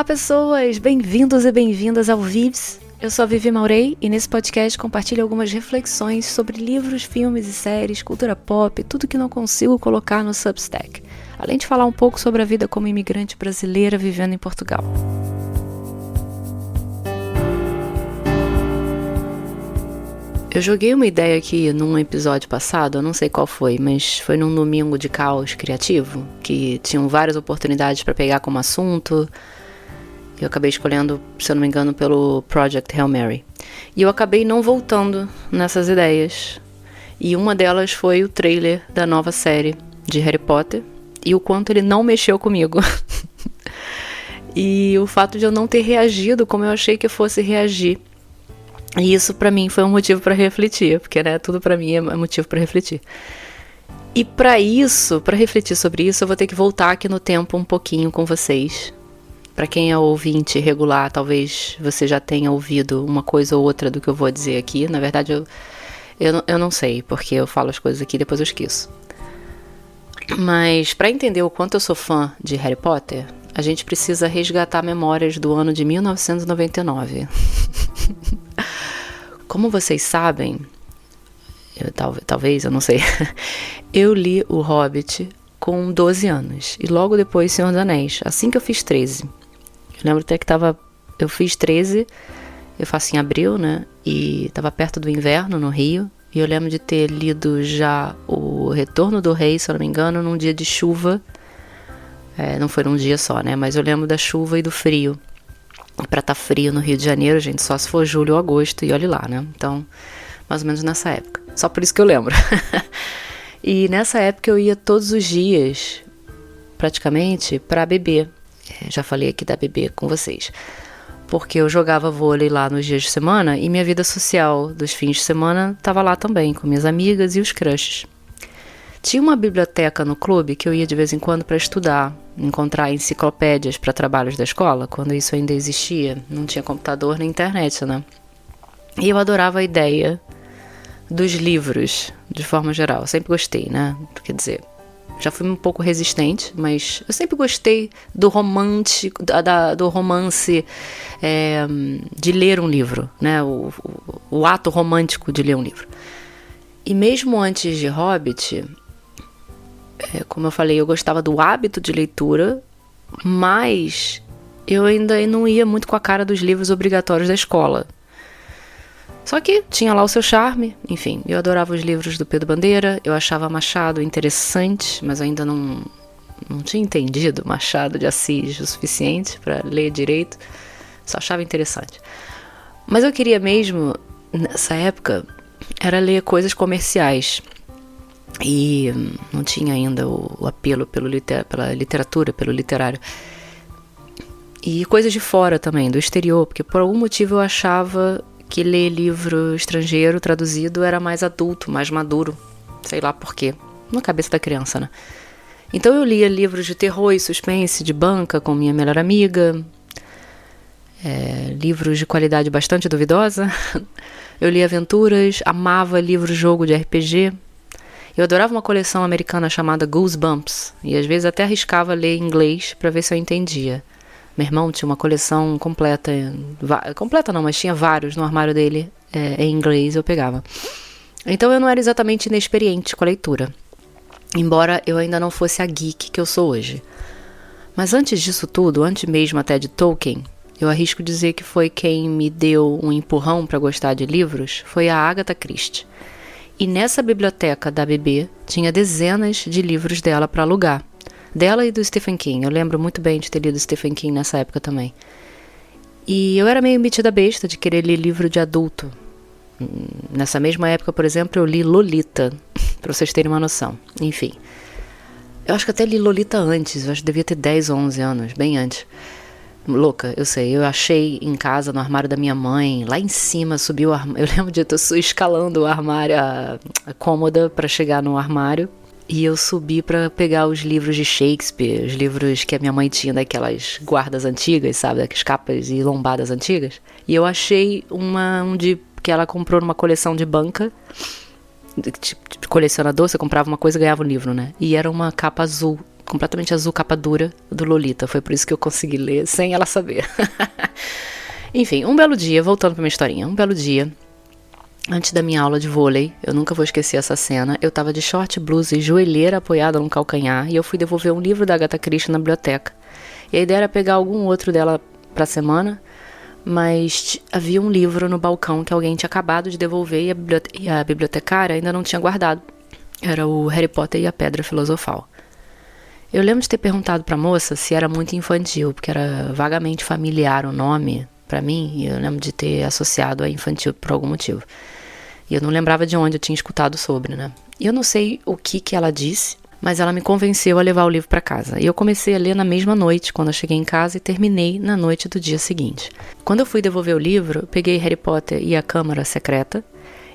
Olá pessoas, bem-vindos e bem-vindas ao Vives. Eu sou a Vivi Maurei e nesse podcast compartilho algumas reflexões sobre livros, filmes e séries, cultura pop, tudo que não consigo colocar no Substack. Além de falar um pouco sobre a vida como imigrante brasileira vivendo em Portugal. Eu joguei uma ideia aqui num episódio passado, eu não sei qual foi, mas foi num domingo de caos criativo, que tinham várias oportunidades para pegar como assunto. Eu acabei escolhendo, se eu não me engano, pelo Project Hail Mary. E eu acabei não voltando nessas ideias. E uma delas foi o trailer da nova série de Harry Potter e o quanto ele não mexeu comigo. E o fato de eu não ter reagido como eu achei que eu fosse reagir. E isso pra mim foi um motivo pra refletir, porque né, tudo pra mim é motivo pra refletir. E pra isso, pra refletir sobre isso, eu vou ter que voltar aqui no tempo um pouquinho com vocês. Pra quem é ouvinte regular, talvez você já tenha ouvido uma coisa ou outra do que eu vou dizer aqui. Na verdade, eu não sei, porque eu falo as coisas aqui e depois eu esqueço. Mas pra entender o quanto eu sou fã de Harry Potter, a gente precisa resgatar memórias do ano de 1999. Como vocês sabem, talvez, eu não sei, eu li O Hobbit com 12 anos e logo depois Senhor dos Anéis, assim que eu fiz 13. Eu lembro até que eu fiz 13, eu faço em abril, né, e estava perto do inverno no Rio, e eu lembro de ter lido já O Retorno do Rei, se eu não me engano, num dia de chuva, não foi num dia só, né, mas eu lembro da chuva e do frio. Pra estar frio no Rio de Janeiro, gente, só se for julho ou agosto, e olhe lá, né? Então, mais ou menos nessa época. Só por isso que eu lembro. E nessa época eu ia todos os dias, praticamente, pra beber. Já falei aqui da beber com vocês. Porque eu jogava vôlei lá nos dias de semana e minha vida social dos fins de semana tava lá também, com minhas amigas e os crushes. Tinha uma biblioteca no clube que eu ia de vez em quando para estudar, encontrar enciclopédias para trabalhos da escola, quando isso ainda existia, não tinha computador nem internet, né? E eu adorava a ideia dos livros, de forma geral, eu sempre gostei, né? Quer dizer, já fui um pouco resistente, mas eu sempre gostei do romance de ler um livro, né? O ato romântico de ler um livro. E mesmo antes de Hobbit, como eu falei, eu gostava do hábito de leitura, mas eu ainda não ia muito com a cara dos livros obrigatórios da escola. Só que tinha lá o seu charme, enfim, eu adorava os livros do Pedro Bandeira, eu achava Machado interessante, mas ainda não tinha entendido Machado de Assis o suficiente para ler direito, só achava interessante. Mas eu queria mesmo, nessa época, era ler coisas comerciais. E não tinha ainda o apelo pela literatura, pelo literário. E coisas de fora também, do exterior, porque por algum motivo eu achava que ler livro estrangeiro traduzido era mais adulto, mais maduro. Sei lá por quê. Na cabeça da criança, né? Então eu lia livros de terror e suspense de banca com minha melhor amiga. Livros de qualidade bastante duvidosa. Eu lia aventuras, amava livro-jogo de RPG. Eu adorava uma coleção americana chamada Goosebumps, e às vezes até arriscava ler em inglês para ver se eu entendia. Meu irmão tinha uma coleção completa não, mas tinha vários no armário dele em inglês, eu pegava. Então eu não era exatamente inexperiente com a leitura, embora eu ainda não fosse a geek que eu sou hoje. Mas antes disso tudo, antes mesmo até de Tolkien, eu arrisco dizer que foi quem me deu um empurrão para gostar de livros, foi a Agatha Christie. E nessa biblioteca da BB tinha dezenas de livros dela para alugar. Dela e do Stephen King. Eu lembro muito bem de ter lido Stephen King nessa época também. E eu era meio metida besta de querer ler livro de adulto. Nessa mesma época, por exemplo, eu li Lolita, para vocês terem uma noção. Enfim. Eu acho que até li Lolita antes, eu acho que devia ter 10 ou 11 anos, bem antes. Louca, eu sei, eu achei em casa, no armário da minha mãe, lá em cima, subi o armário, eu lembro de eu escalando o armário, a cômoda para chegar no armário, e eu subi para pegar os livros de Shakespeare, os livros que a minha mãe tinha daquelas guardas antigas, sabe, daquelas capas e lombadas antigas, e eu achei que ela comprou numa coleção de banca, tipo de colecionador, você comprava uma coisa e ganhava um livro, né, e era uma capa azul, completamente azul, capa dura, do Lolita. Foi por isso que eu consegui ler sem ela saber. Enfim, um belo dia, voltando pra minha historinha, um belo dia, antes da minha aula de vôlei, eu nunca vou esquecer essa cena, eu tava de short, blusa e joelheira apoiada num calcanhar, e eu fui devolver um livro da Agatha Christie na biblioteca. E a ideia era pegar algum outro dela pra semana, mas havia um livro no balcão que alguém tinha acabado de devolver e a bibliotecária ainda não tinha guardado. Era o Harry Potter e a Pedra Filosofal. Eu lembro de ter perguntado pra moça se era muito infantil, porque era vagamente familiar o nome pra mim, e eu lembro de ter associado a infantil por algum motivo. E eu não lembrava de onde eu tinha escutado sobre, né? E eu não sei o que ela disse, mas ela me convenceu a levar o livro pra casa. E eu comecei a ler na mesma noite, quando eu cheguei em casa, e terminei na noite do dia seguinte. Quando eu fui devolver o livro, eu peguei Harry Potter e a Câmara Secreta,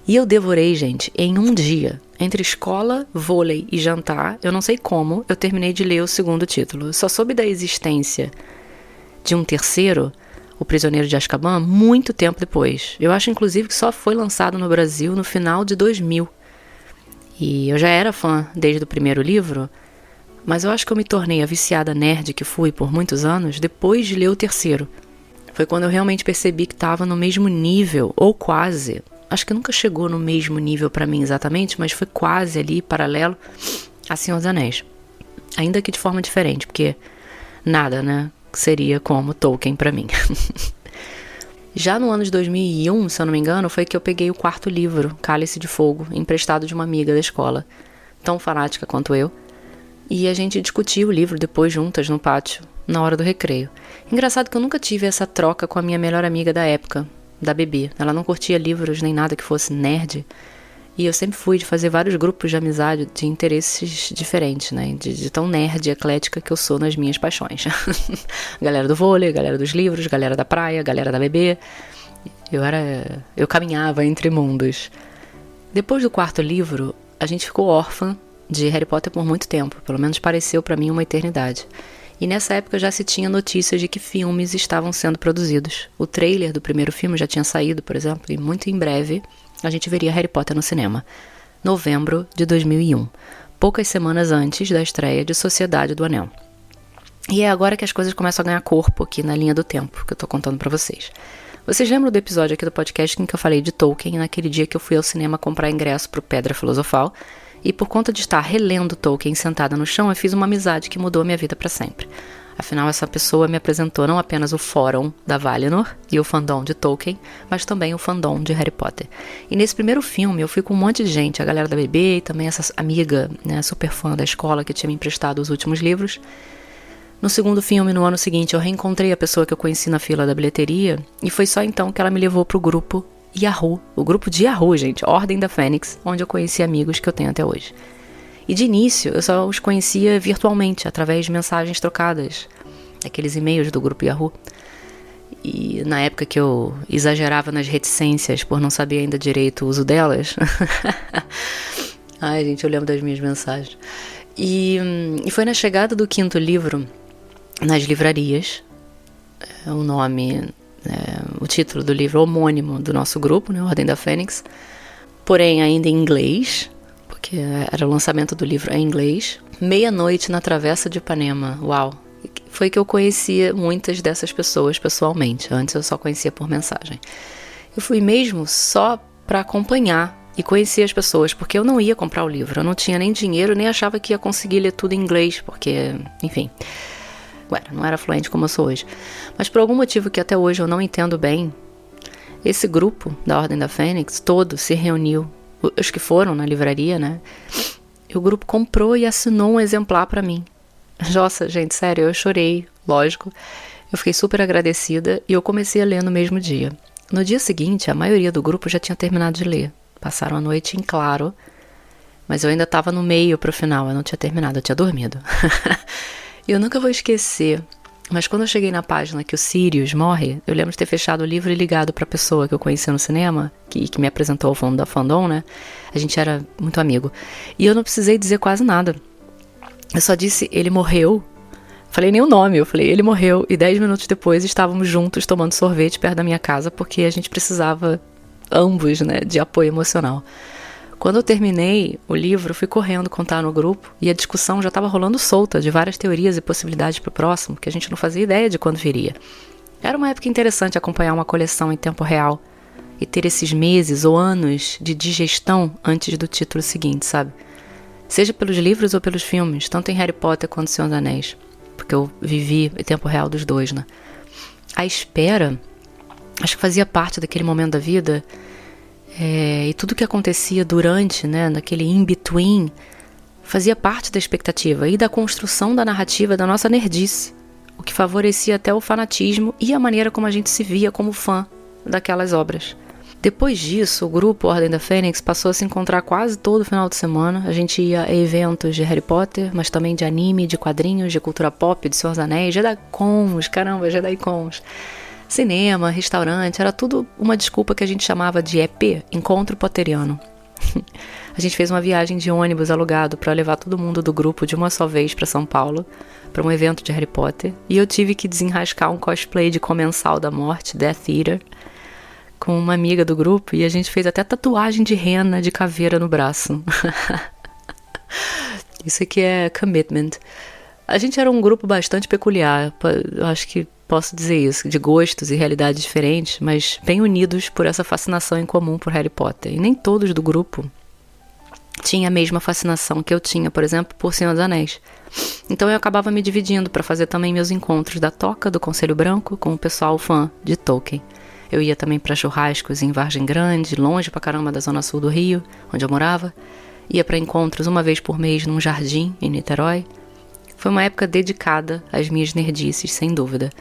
e eu devorei, gente, em um dia. Entre escola, vôlei e jantar, eu não sei como, eu terminei de ler o segundo título. Eu só soube da existência de um terceiro, O Prisioneiro de Azkaban, muito tempo depois. Eu acho, inclusive, que só foi lançado no Brasil no final de 2000. E eu já era fã desde o primeiro livro, mas eu acho que eu me tornei a viciada nerd que fui por muitos anos depois de ler o terceiro. Foi quando eu realmente percebi que estava no mesmo nível, ou quase. Acho que nunca chegou no mesmo nível pra mim exatamente, mas foi quase ali, paralelo a Senhor dos Anéis. Ainda que de forma diferente, porque nada, né, seria como Tolkien pra mim. Já no ano de 2001, se eu não me engano, foi que eu peguei o quarto livro, Cálice de Fogo, emprestado de uma amiga da escola, tão fanática quanto eu, e a gente discutiu o livro depois juntas no pátio, na hora do recreio. Engraçado que eu nunca tive essa troca com a minha melhor amiga da época, da Bebê. Ela não curtia livros nem nada que fosse nerd, e eu sempre fui de fazer vários grupos de amizade de interesses diferentes, né? De tão nerd e eclética que eu sou nas minhas paixões. Galera do vôlei, galera dos livros, galera da praia, galera da Bebê. Eu caminhava entre mundos. Depois do quarto livro, a gente ficou órfã de Harry Potter por muito tempo. Pelo menos pareceu pra mim uma eternidade. E nessa época já se tinha notícias de que filmes estavam sendo produzidos. O trailer do primeiro filme já tinha saído, por exemplo, e muito em breve a gente veria Harry Potter no cinema. Novembro de 2001, poucas semanas antes da estreia de Sociedade do Anel. E é agora que as coisas começam a ganhar corpo aqui na linha do tempo, que eu tô contando pra vocês. Vocês lembram do episódio aqui do podcast em que eu falei de Tolkien, naquele dia que eu fui ao cinema comprar ingresso pro Pedra Filosofal? E por conta de estar relendo Tolkien sentada no chão, eu fiz uma amizade que mudou a minha vida para sempre. Afinal, essa pessoa me apresentou não apenas o fórum da Valinor e o fandom de Tolkien, mas também o fandom de Harry Potter. E nesse primeiro filme eu fui com um monte de gente, a galera da Bebê e também essa amiga, né, super fã da escola que tinha me emprestado os últimos livros. No segundo filme, no ano seguinte, eu reencontrei a pessoa que eu conheci na fila da bilheteria e foi só então que ela me levou pro grupo Yahoo, o grupo de Yahoo, gente, Ordem da Fênix, onde eu conheci amigos que eu tenho até hoje. E de início, eu só os conhecia virtualmente, através de mensagens trocadas, aqueles e-mails do grupo Yahoo. E na época que eu exagerava nas reticências por não saber ainda direito o uso delas. Ai, gente, eu lembro das minhas mensagens. E foi na chegada do quinto livro, nas livrarias, o nome... o título do livro homônimo do nosso grupo, né, Ordem da Fênix, porém ainda em inglês, porque era o lançamento do livro em inglês. Meia-noite na Travessa de Ipanema, uau! Foi que eu conhecia muitas dessas pessoas pessoalmente, antes eu só conhecia por mensagem. Eu fui mesmo só para acompanhar e conhecer as pessoas, porque eu não ia comprar o livro, eu não tinha nem dinheiro, nem achava que ia conseguir ler tudo em inglês, porque, enfim... não era fluente como eu sou hoje. Mas por algum motivo que até hoje eu não entendo bem, esse grupo da Ordem da Fênix todo se reuniu, os que foram na livraria, né? E o grupo comprou e assinou um exemplar pra mim. Nossa, gente, sério, eu chorei, lógico. Eu fiquei super agradecida e eu comecei a ler no mesmo dia. No dia seguinte, a maioria do grupo já tinha terminado de ler. Passaram a noite em claro, mas eu ainda estava no meio pro final, eu não tinha terminado, eu tinha dormido. E eu nunca vou esquecer, mas quando eu cheguei na página que o Sirius morre, eu lembro de ter fechado o livro e ligado pra pessoa que eu conhecia no cinema, que me apresentou ao fundo da fandom, né? A gente era muito amigo. E eu não precisei dizer quase nada. Eu só disse, ele morreu. Falei nem o nome, eu falei, ele morreu. E 10 minutos depois estávamos juntos tomando sorvete perto da minha casa, porque a gente precisava, ambos, né, de apoio emocional. Quando eu terminei o livro, fui correndo contar no grupo e a discussão já estava rolando solta de várias teorias e possibilidades para o próximo, que a gente não fazia ideia de quando viria. Era uma época interessante acompanhar uma coleção em tempo real e ter esses meses ou anos de digestão antes do título seguinte, sabe? Seja pelos livros ou pelos filmes, tanto em Harry Potter quanto Senhor dos Anéis, porque eu vivi em tempo real dos dois, né? A espera, acho que fazia parte daquele momento da vida, e tudo que acontecia durante, né, naquele in-between, fazia parte da expectativa e da construção da narrativa da nossa nerdice, o que favorecia até o fanatismo e a maneira como a gente se via como fã daquelas obras. Depois disso, o grupo Ordem da Fênix passou a se encontrar quase todo final de semana. A gente ia a eventos de Harry Potter, mas também de anime, de quadrinhos, de cultura pop, de Senhor dos Anéis, JediCons, cinema, restaurante, era tudo uma desculpa que a gente chamava de EP, Encontro Potteriano. A gente fez uma viagem de ônibus alugado para levar todo mundo do grupo de uma só vez para São Paulo, para um evento de Harry Potter, e eu tive que desenrascar um cosplay de Comensal da Morte, Death Eater, com uma amiga do grupo, e a gente fez até tatuagem de rena de caveira no braço. Isso aqui é commitment. A gente era um grupo bastante peculiar, eu acho que posso dizer isso, de gostos e realidades diferentes, mas bem unidos por essa fascinação em comum por Harry Potter. E nem todos do grupo tinham a mesma fascinação que eu tinha, por exemplo, por Senhor dos Anéis. Então eu acabava me dividindo para fazer também meus encontros da Toca, do Conselho Branco, com o pessoal fã de Tolkien. Eu ia também para churrascos em Vargem Grande, longe pra caramba da zona sul do Rio, onde eu morava. Ia para encontros uma vez por mês num jardim, em Niterói. Foi uma época dedicada às minhas nerdices, sem dúvida.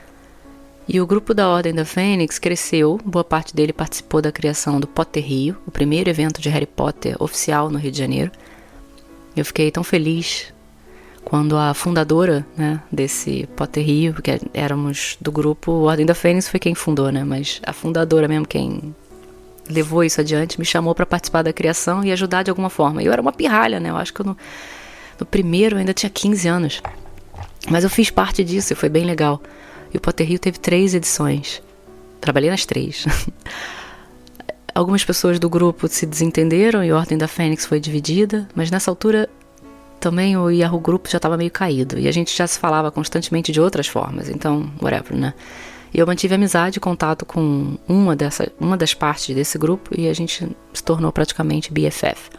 E o grupo da Ordem da Fênix cresceu, boa parte dele participou da criação do Potter Rio, o primeiro evento de Harry Potter oficial no Rio de Janeiro. Eu fiquei tão feliz quando a fundadora, né, desse Potter Rio, porque éramos do grupo, Ordem da Fênix foi quem fundou, né, mas a fundadora mesmo, quem levou isso adiante, me chamou para participar da criação e ajudar de alguma forma. Eu era uma pirralha, né, eu acho que no primeiro eu ainda tinha 15 anos, mas eu fiz parte disso e foi bem legal. E o Potter Rio teve 3 edições. Trabalhei nas 3. Algumas pessoas do grupo se desentenderam e a Ordem da Fênix foi dividida, mas nessa altura também o Yahoo Grupo já estava meio caído e a gente já se falava constantemente de outras formas, então, whatever, né? E eu mantive amizade e contato com uma das partes desse grupo e a gente se tornou praticamente BFF.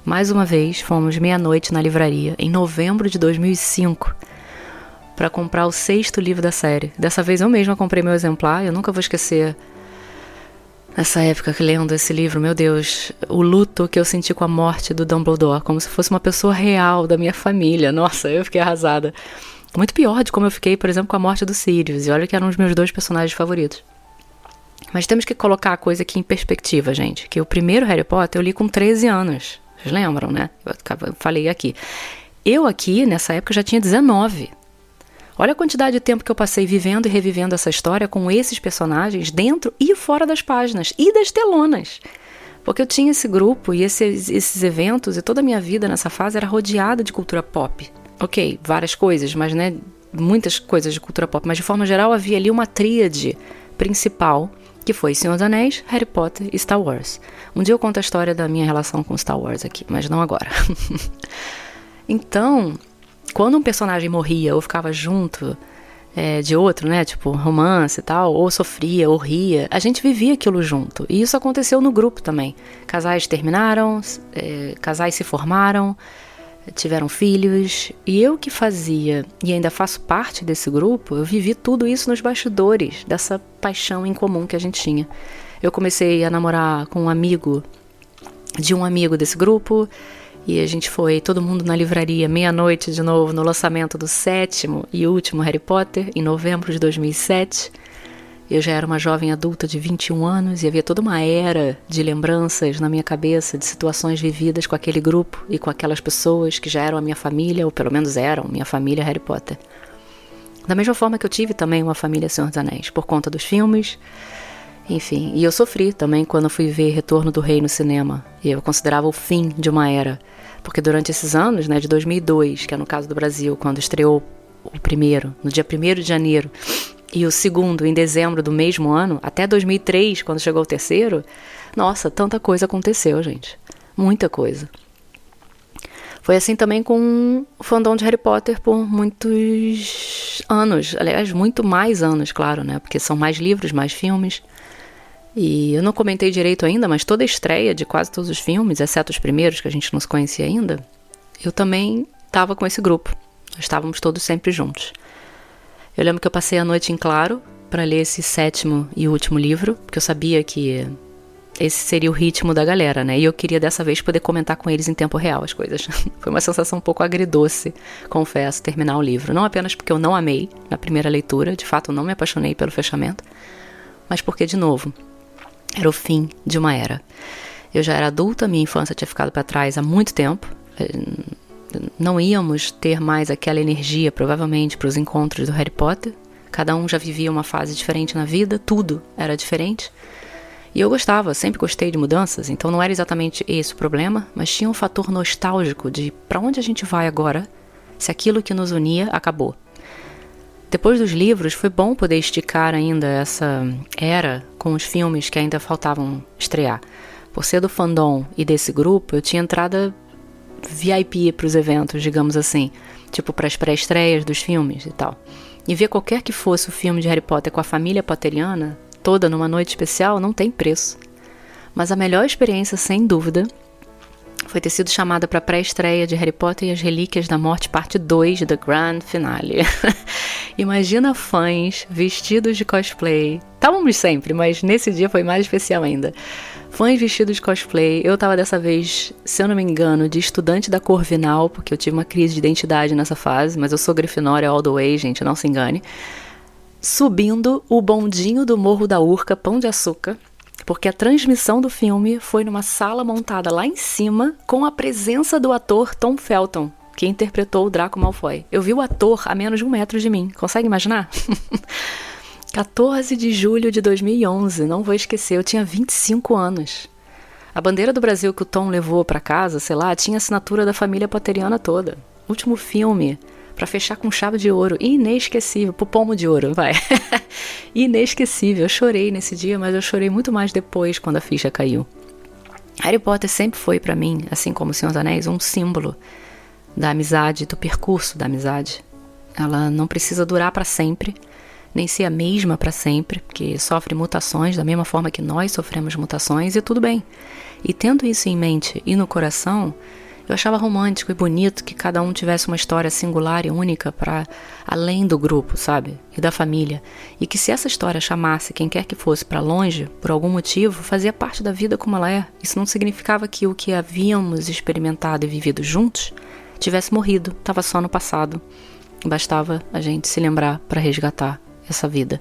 Mais uma vez, fomos meia-noite na livraria, em novembro de 2005, para comprar o 6º livro da série. Dessa vez eu mesma comprei meu exemplar, eu nunca vou esquecer nessa época que lendo esse livro, meu Deus, o luto que eu senti com a morte do Dumbledore, como se fosse uma pessoa real da minha família. Nossa, eu fiquei arrasada. Muito pior de como eu fiquei, por exemplo, com a morte do Sirius, e olha que eram os meus 2 personagens favoritos. Mas temos que colocar a coisa aqui em perspectiva, gente, que o primeiro Harry Potter eu li com 13 anos. Vocês lembram, né? Eu falei aqui. Eu aqui, nessa época, já tinha 19. Olha a quantidade de tempo que eu passei vivendo e revivendo essa história com esses personagens dentro e fora das páginas e das telonas. Porque eu tinha esse grupo e esses eventos e toda a minha vida nessa fase era rodeada de cultura pop. Ok, várias coisas, mas né, muitas coisas de cultura pop, mas de forma geral havia ali uma tríade principal que foi Senhor dos Anéis, Harry Potter e Star Wars. Um dia eu conto a história da minha relação com Star Wars aqui, mas não agora. Então, quando um personagem morria ou ficava junto de outro, né, tipo romance e tal, ou sofria ou ria, a gente vivia aquilo junto. E isso aconteceu no grupo também. Casais terminaram, casais se formaram, tiveram filhos, e eu que fazia, e ainda faço parte desse grupo, eu vivi tudo isso nos bastidores dessa paixão em comum que a gente tinha. Eu comecei a namorar com um amigo de um amigo desse grupo, e a gente foi todo mundo na livraria meia-noite de novo no lançamento do 7º e último Harry Potter, em novembro de 2007. Eu já era uma jovem adulta de 21 anos e havia toda uma era de lembranças na minha cabeça, de situações vividas com aquele grupo e com aquelas pessoas que já eram a minha família, ou pelo menos eram minha família Harry Potter. Da mesma forma que eu tive também uma família Senhor dos Anéis, por conta dos filmes, enfim. E eu sofri também quando fui ver Retorno do Rei no cinema, e eu considerava o fim de uma era, porque durante esses anos, né, de 2002, que é no caso do Brasil, quando estreou o primeiro, no dia 1º de janeiro, e o segundo em dezembro do mesmo ano, até 2003, quando chegou o terceiro, nossa, tanta coisa aconteceu, gente. muita coisa. Foi assim também com o fandom de Harry Potter por muitos anos. Aliás, muito mais anos, claro, né? Porque são mais livros, mais filmes. E eu não comentei direito ainda, mas toda a estreia de quase todos os filmes, exceto os primeiros, que a gente não se conhecia ainda, eu também estava com esse grupo. Nós estávamos todos sempre juntos. Eu lembro que eu passei a noite em claro para ler esse 7º e último livro, porque eu sabia que esse seria o ritmo da galera, né? E eu queria dessa vez poder comentar com eles em tempo real as coisas. Foi uma sensação um pouco agridoce, confesso, terminar o livro. Não apenas porque eu não amei na primeira leitura, de fato eu não me apaixonei pelo fechamento, mas porque, de novo, era o fim de uma era. Eu já era adulta, minha infância tinha ficado para trás há muito tempo. Não íamos ter mais aquela energia, provavelmente, para os encontros do Harry Potter. Cada um já vivia uma fase diferente na vida, tudo era diferente. E eu gostava, sempre gostei de mudanças, então não era exatamente esse o problema, mas tinha um fator nostálgico de para onde a gente vai agora, se aquilo que nos unia acabou. Depois dos livros, foi bom poder esticar ainda essa era com os filmes que ainda faltavam estrear. Por ser do fandom e desse grupo, eu tinha entrada VIP para os eventos, digamos assim, tipo para as pré-estreias dos filmes e tal. E ver qualquer que fosse o filme de Harry Potter com a família potteriana, toda numa noite especial, não tem preço. Mas a melhor experiência, sem dúvida, foi ter sido chamada para a pré-estreia de Harry Potter e as Relíquias da Morte, parte 2 da Grand Finale. Imagina fãs vestidos de cosplay. Estávamos sempre, mas nesse dia foi mais especial ainda. Fãs vestidos de cosplay. Eu estava dessa vez, se eu não me engano, de estudante da Corvinal, porque eu tive uma crise de identidade nessa fase, mas eu sou Grifinória all the way, gente, não se engane. Subindo o bondinho do Morro da Urca, Pão de Açúcar, porque a transmissão do filme foi numa sala montada lá em cima com a presença do ator Tom Felton, que interpretou o Draco Malfoy. Eu vi o ator a menos de 1 metro de mim. Consegue imaginar? 14 de julho de 2011, não vou esquecer, eu tinha 25 anos. A bandeira do Brasil que o Tom levou pra casa, sei lá, tinha assinatura da família potteriana toda. Último filme, pra fechar com chave de ouro, inesquecível, pro pomo de ouro, vai. Inesquecível, eu chorei nesse dia, mas eu chorei muito mais depois, quando a ficha caiu. Harry Potter sempre foi pra mim, assim como o Senhor dos Anéis, um símbolo da amizade, do percurso da amizade. Ela não precisa durar pra sempre, nem ser a mesma para sempre, porque sofre mutações da mesma forma que nós sofremos mutações, e tudo bem. E tendo isso em mente e no coração, eu achava romântico e bonito que cada um tivesse uma história singular e única para além do grupo, sabe? E da família. E que se essa história chamasse quem quer que fosse para longe, por algum motivo, fazia parte da vida como ela é. Isso não significava que o que havíamos experimentado e vivido juntos tivesse morrido, estava só no passado. Bastava a gente se lembrar para resgatar essa vida.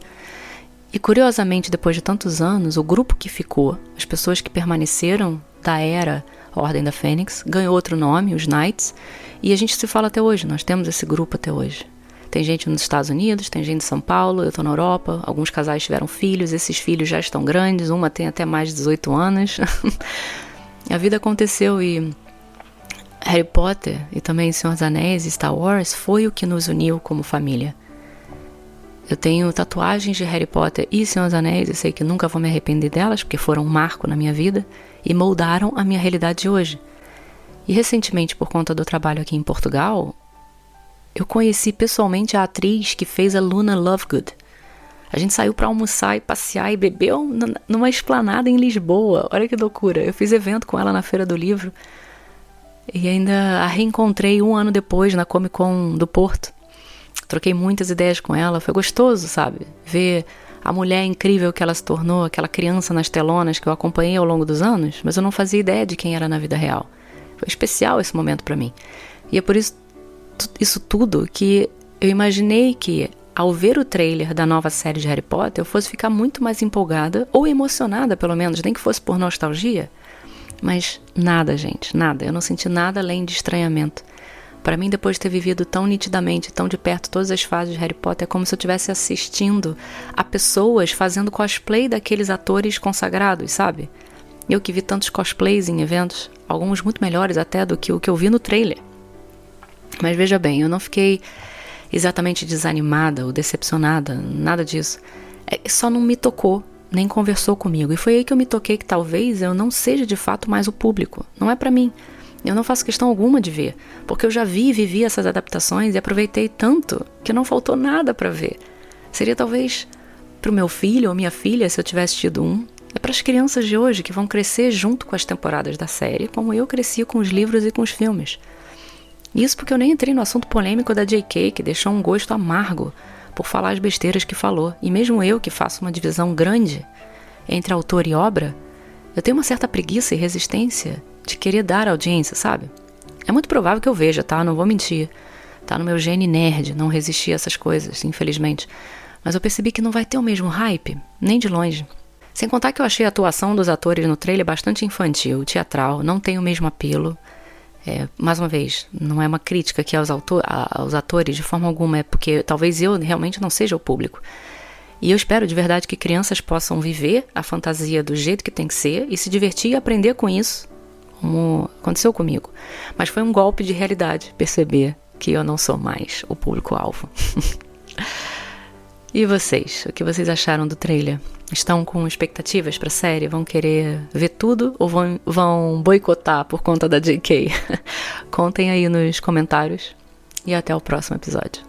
E curiosamente, depois de tantos anos, o grupo que ficou, as pessoas que permaneceram da era Ordem da Fênix, ganhou outro nome, os Knights, e a gente se fala até hoje, nós temos esse grupo até hoje. Tem gente nos Estados Unidos, tem gente em São Paulo, eu tô na Europa, alguns casais tiveram filhos, esses filhos já estão grandes, uma tem até mais de 18 anos. A vida aconteceu e Harry Potter e também Senhor dos Anéis e Star Wars foi o que nos uniu como família. Eu tenho tatuagens de Harry Potter e Senhor dos Anéis, eu sei que nunca vou me arrepender delas, porque foram um marco na minha vida e moldaram a minha realidade de hoje. E recentemente, por conta do trabalho aqui em Portugal, eu conheci pessoalmente a atriz que fez a Luna Lovegood. A gente saiu para almoçar e passear e bebeu numa esplanada em Lisboa. Olha que loucura. Eu fiz evento com ela na Feira do Livro e ainda a reencontrei 1 ano depois na Comic Con do Porto. Troquei muitas ideias com ela, foi gostoso, sabe? Ver a mulher incrível que ela se tornou, aquela criança nas telonas que eu acompanhei ao longo dos anos, mas eu não fazia ideia de quem era na vida real. Foi especial esse momento pra mim. E é por isso tudo que eu imaginei que, ao ver o trailer da nova série de Harry Potter, eu fosse ficar muito mais empolgada, ou emocionada pelo menos, nem que fosse por nostalgia. Mas nada, gente, nada. Eu não senti nada além de estranhamento. Para mim, depois de ter vivido tão nitidamente, tão de perto todas as fases de Harry Potter, é como se eu estivesse assistindo a pessoas fazendo cosplay daqueles atores consagrados, sabe? Eu que vi tantos cosplays em eventos, alguns muito melhores até do que o que eu vi no trailer. Mas veja bem, eu não fiquei exatamente desanimada ou decepcionada, nada disso. Só não me tocou nem conversou comigo. E foi aí que eu me toquei que talvez eu não seja de fato mais o público. Não é pra mim. Eu não faço questão alguma de ver, porque eu já vi e vivi essas adaptações e aproveitei tanto que não faltou nada pra ver. Seria talvez pro meu filho ou minha filha, se eu tivesse tido um. É para as crianças de hoje que vão crescer junto com as temporadas da série, como eu cresci com os livros e com os filmes. Isso porque eu nem entrei no assunto polêmico da J.K., que deixou um gosto amargo por falar as besteiras que falou. E mesmo eu, que faço uma divisão grande entre autor e obra, eu tenho uma certa preguiça e resistência de querer dar audiência, sabe? É muito provável que eu veja, tá? Não vou mentir. Tá no meu gene nerd, não resistir a essas coisas, infelizmente. Mas eu percebi que não vai ter o mesmo hype, nem de longe. Sem contar que eu achei a atuação dos atores no trailer bastante infantil, teatral, não tem o mesmo apelo. Mais uma vez, não é uma crítica aqui aos atores de forma alguma, é porque talvez eu realmente não seja o público. E eu espero de verdade que crianças possam viver a fantasia do jeito que tem que ser e se divertir e aprender com isso, como aconteceu comigo. Mas foi um golpe de realidade perceber que eu não sou mais o público-alvo. E vocês? O que vocês acharam do trailer? Estão com expectativas para a série? Vão querer ver tudo ou vão boicotar por conta da J.K.? Contem aí nos comentários e até o próximo episódio.